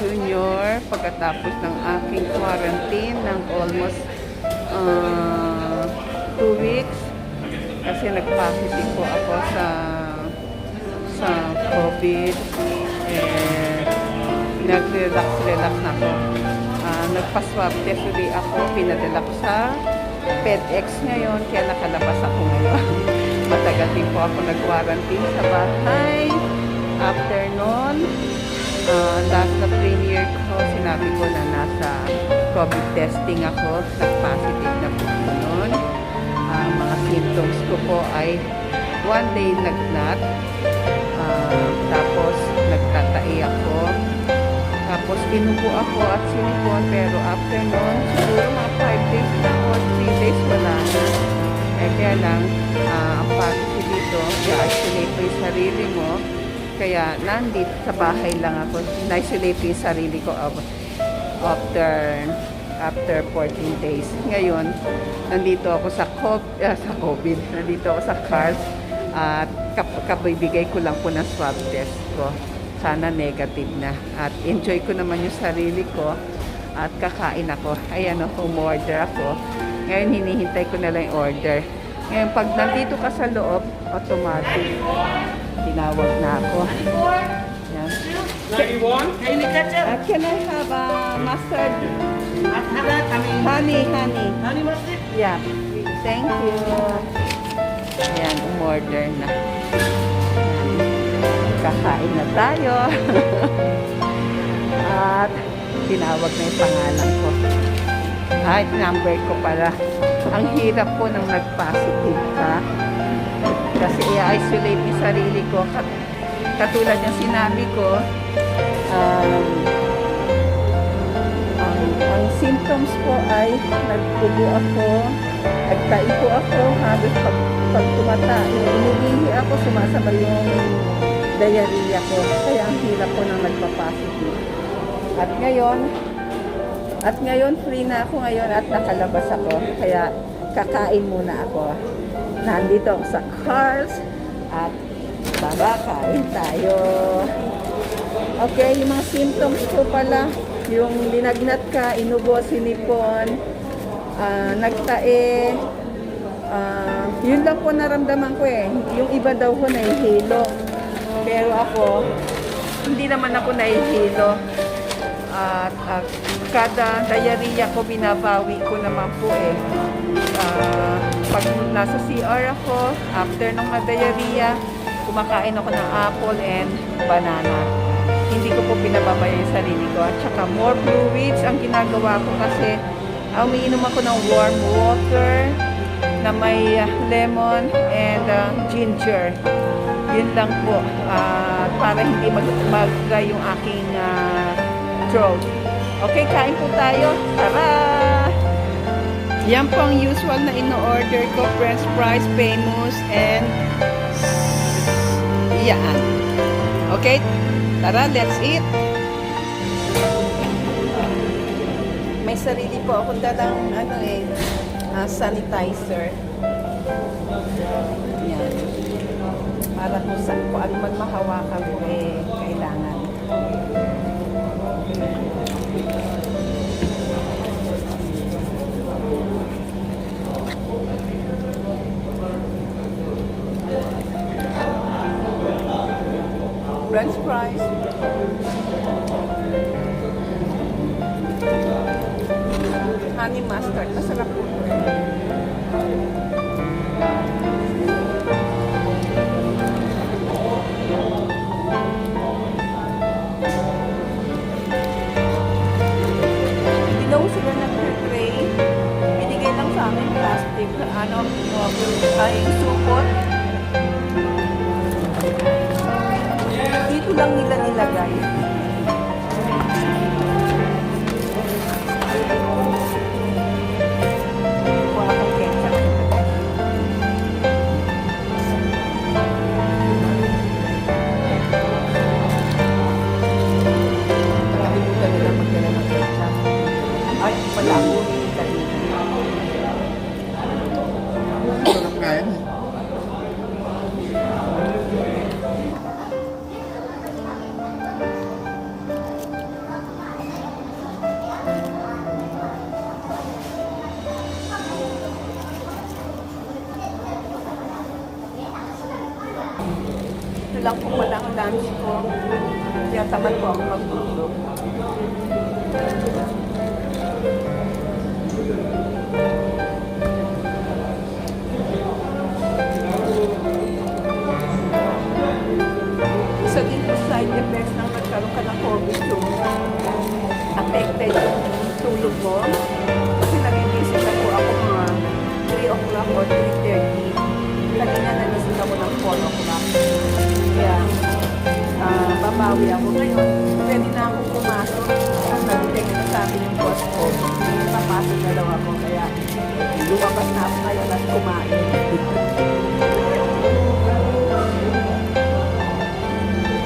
Junior pagkatapos ng aking quarantine ng almost 2 weeks kasi nag-positive po ako sa COVID. Nag-relax na ako. Nagpa-swab test ulit ako, pinadala ko sa PedEx ngayon, kaya nakalabas ako ngayon. Matagal din po ako nag-quarantine sa bahay. After nun, last na premiere ko, sinabi ko na nasa COVID testing ako. Nag-positive na po ako nun. Mga symptoms ko po ay one day lagnat. Tapos nagtatai ako. Tapos inubo ako at sinipon. Pero after nun, siguro mga 5 days na or 3 days wala na. Kaya lang, ang pagod dito, i-isolate ko yung sarili mo. Kaya nandito sa bahay lang ako. Na-isolate ko yung sarili ko after 14 days. Ngayon, nandito ako sa COVID. Nandito ako sa CARS at kabibigay ko lang po ng swab test ko. Sana negative na. At enjoy ko naman yung sarili ko at kakain ako. Ayan, umorder ako. Ngayon, hinihintay ko na lang yung order. Ngayon, pag nandito ka sa loob, automatic. Tinawag na ako. Yan. Can I have mustard? Honey. Honey mustard? Yeah. Thank you. Ayan, umorder na. Kakain na tayo. At tinawag na yung pangalan ko. Ay, number ko pala. Ang hirap po nang nag-positive ka. Kasi i-isolate yung sarili ko. Katulad yung sinabi ko, ang symptoms ko ay nagpugo ako, nagtai po ako, halos pag tumata, umiihi ako, sumasabay yung diarrhea ko. Kaya ang hirap ko nang nagpa-positive. At ngayon, free na ako ngayon at nakalabas ako. Kaya kakain muna ako. Nandito ako sa CARS at kain tayo. Okay, yung mga symptoms ko pala, yung linagnat ka, inubo, sinipon, nagtae, yun lang po naramdaman ko eh. Yung iba daw ko nahihilo. Pero ako, hindi naman ako nahihilo. At kada diarrhea ko, binabawi ko naman po eh. Pag nasa CR ako, after ng diarrhea, kumakain ako ng apple and banana. Hindi ko po pinababaya yung sarili ko. At saka more fluids ang ginagawa ko kasi umiinom ako ng warm water na may lemon and ginger. Yun lang po. Para hindi mag-dry yung aking throat. Okay, kain po tayo. Tara! Yan po ang usual na ino-order ko. French fries, famous, and yan. Okay? Tara, let's eat. May sarili po akong dalang sanitizer. Yan. Para kung ano man mahawakan ko kailangan. French fries. Honey mustard. Masarap po. Hindi daw sila nag-tray. Binigay lang sa amin plastic. Yung supot. Dito lang nila nilagay. Kuha akong ketchup. Nakalimutan nila magdala ng ketchup. Ay, pala ako kanina. Sarap nga yan. lang po pala ang lunch ko. Kaya tamad po ako magtulog. Isa din po side effects nang nagkaroon ka ng COVID yung affected yung tulog mo. Kasi nagigising na po ako mga 3 o'clock or 3:30. Kanina nagising ako ng 4 o'clock. Kaya babawi ako ngayon. Pwede na akong pumasok. Nag-text na sa akin yung boss ko. Papasok na daw ako. Kaya lumabas na ako ngayon at kumain.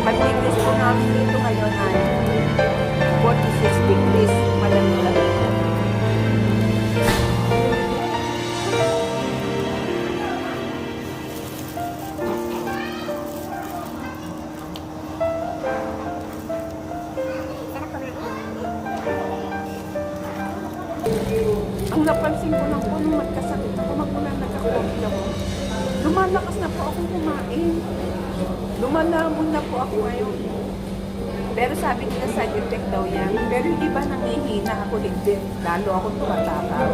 Pag-English po namin dito ngayon ay 46 degrees. Malamig. Ang napansin ko lang po nung magkasakit ako, magmula nagka-COVID ako, lumalakas na po akong kumain. Lumalamon na po ako ngayon. Pero sabi nila side effect daw yan. Pero yung iba nangihina ako hindi. Lalo ako tumatakaw.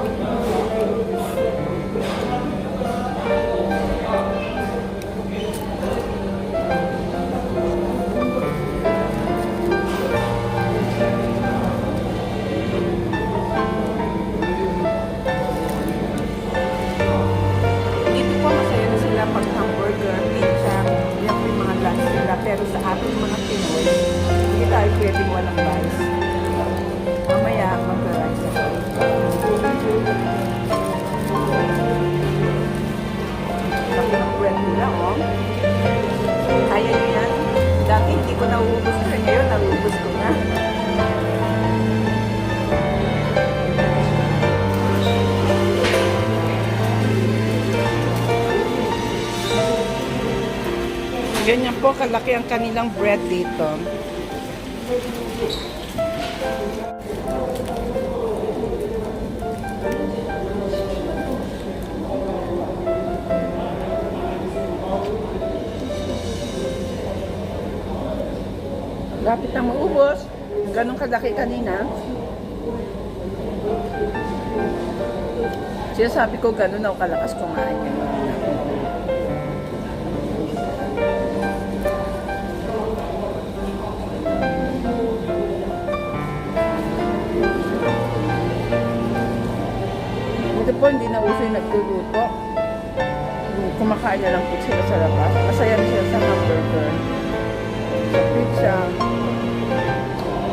Dito po masaya na sila pag hamburger, pizza, yan po yung mga lunch nila. Pero sa ating mga Pinoy, hindi tayo pwedeng walang rice. Mamaya mag-rice ako. Laki ng bread nila, oh. Kaya nyo yan. Dati hindi ko nauubos ko. Ngayon, nauubos ko na. Ganyan po kalaki ang kanilang bread dito. Lapit na maubos. Ganun kalaki kanina. Sinasabi ko ganun ako kalakas kumain yan. Ito po, hindi na uso yung nagluluto. Kumakain na lang po sila sa labas. Masaya na sila sa hamburger, sa pizza,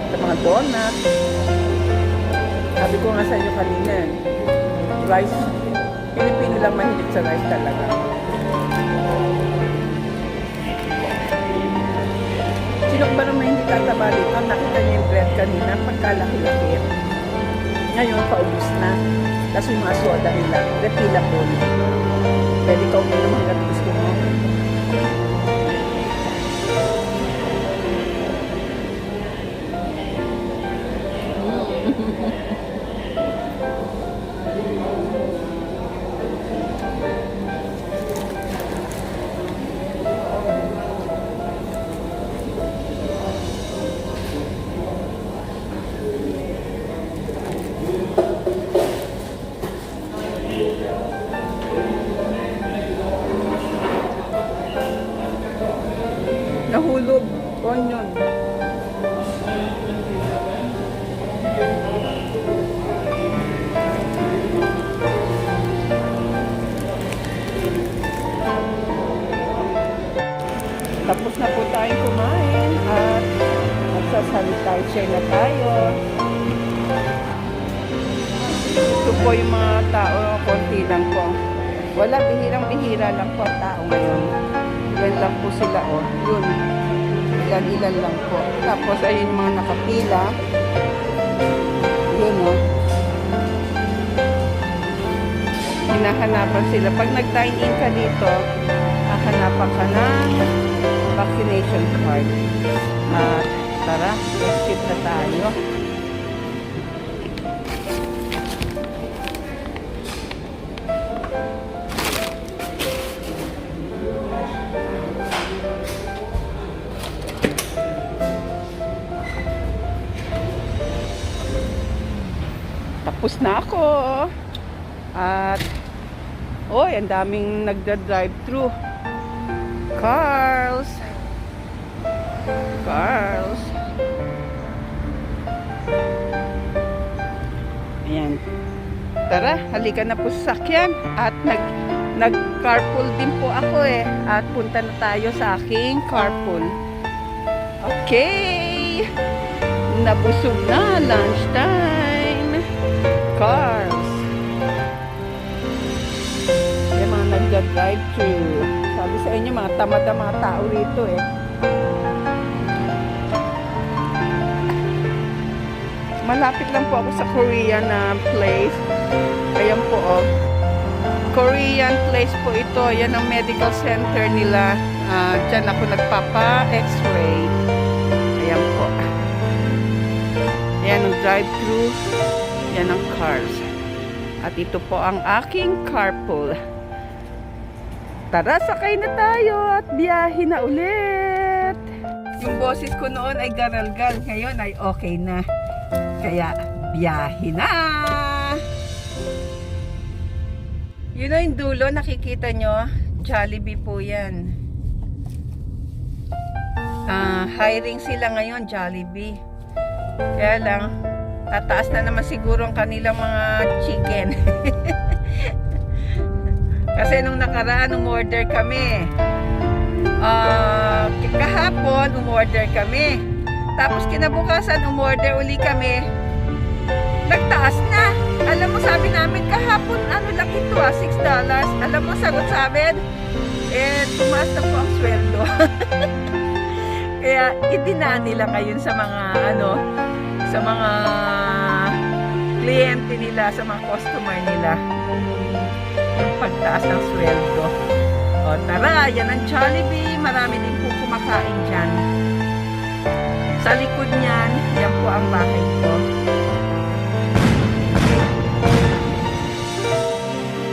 sa mga donut. Sabi ko nga sa inyo kanina, rice, Pilipino lang mahilig sa rice talaga. Sino ba naman hindi tataba dito? Nakita niyo yung bread kanina, pagkalaki-laki. Ngayon, paubos na. Kasi yung mga soda nila, refillable. Pwede ka uminom hanggang gusto mo. Nahulog. Onion. Tapos na po tayong kumain at magsasanitizer na tayo. Ito po yung mga tao, konti lang po. Wala, bihirang-bihira lang po ang tao ngayon. Yan lang po sila, oh. Yun. Ilan-ilan lang po. Tapos, ayun yung mga nakapila. Yun, oh. Hinahanapan sila. Pag nag-dine-in ka dito, hahanapan ka ng vaccination card. Tara, exit na tayo. Tapos na ako. At, oy, ang daming nagda-drive-thru. Carl's. Ayan. Tara, halika na po sa sakyan. At nag-carpool din po ako eh. At punta na tayo sa aking carpool. Okay. Nabusog na. Lunchtime. Cars. Yan mga nagda-drive-thru. Sabi sa inyo, mga tamad ang mga tao rito eh. Malapit lang po ako sa Korean place. Ayan po oh. Korean place po ito. Yan ang medical center nila. Diyan ako nagpapa-x-ray. Ayan po. Ayan ang drive-thru. Yan ang cars. At ito po ang aking carpool. Tara, sakay na tayo at biyahe na ulit. Yung boses ko noon ay garalgal. Ngayon ay okay na. Kaya, biyahe na! Yun o yung dulo, nakikita nyo? Jollibee po yan. Hiring sila ngayon, Jollibee. Kaya lang, tataas na naman siguro ang kanilang mga chicken. Kasi nung nakaraan, umorder kami. Kahapon, umorder kami. Tapos kinabukasan, umorder uli kami. Nagtaas na. Alam mo, sabi namin kahapon, ano lang ito $6. Alam mo, sagot sa amin, tumaas na po ang sweldo. Kaya, itinaan nila ngayon sa mga, sa mga kliyente nila, sa mga customer nila, yung pagtaas ng sweldo. O, tara, yan ang Jollibee. Marami din po kumakain dyan. Sa likod niyan, yan po ang bahay ko.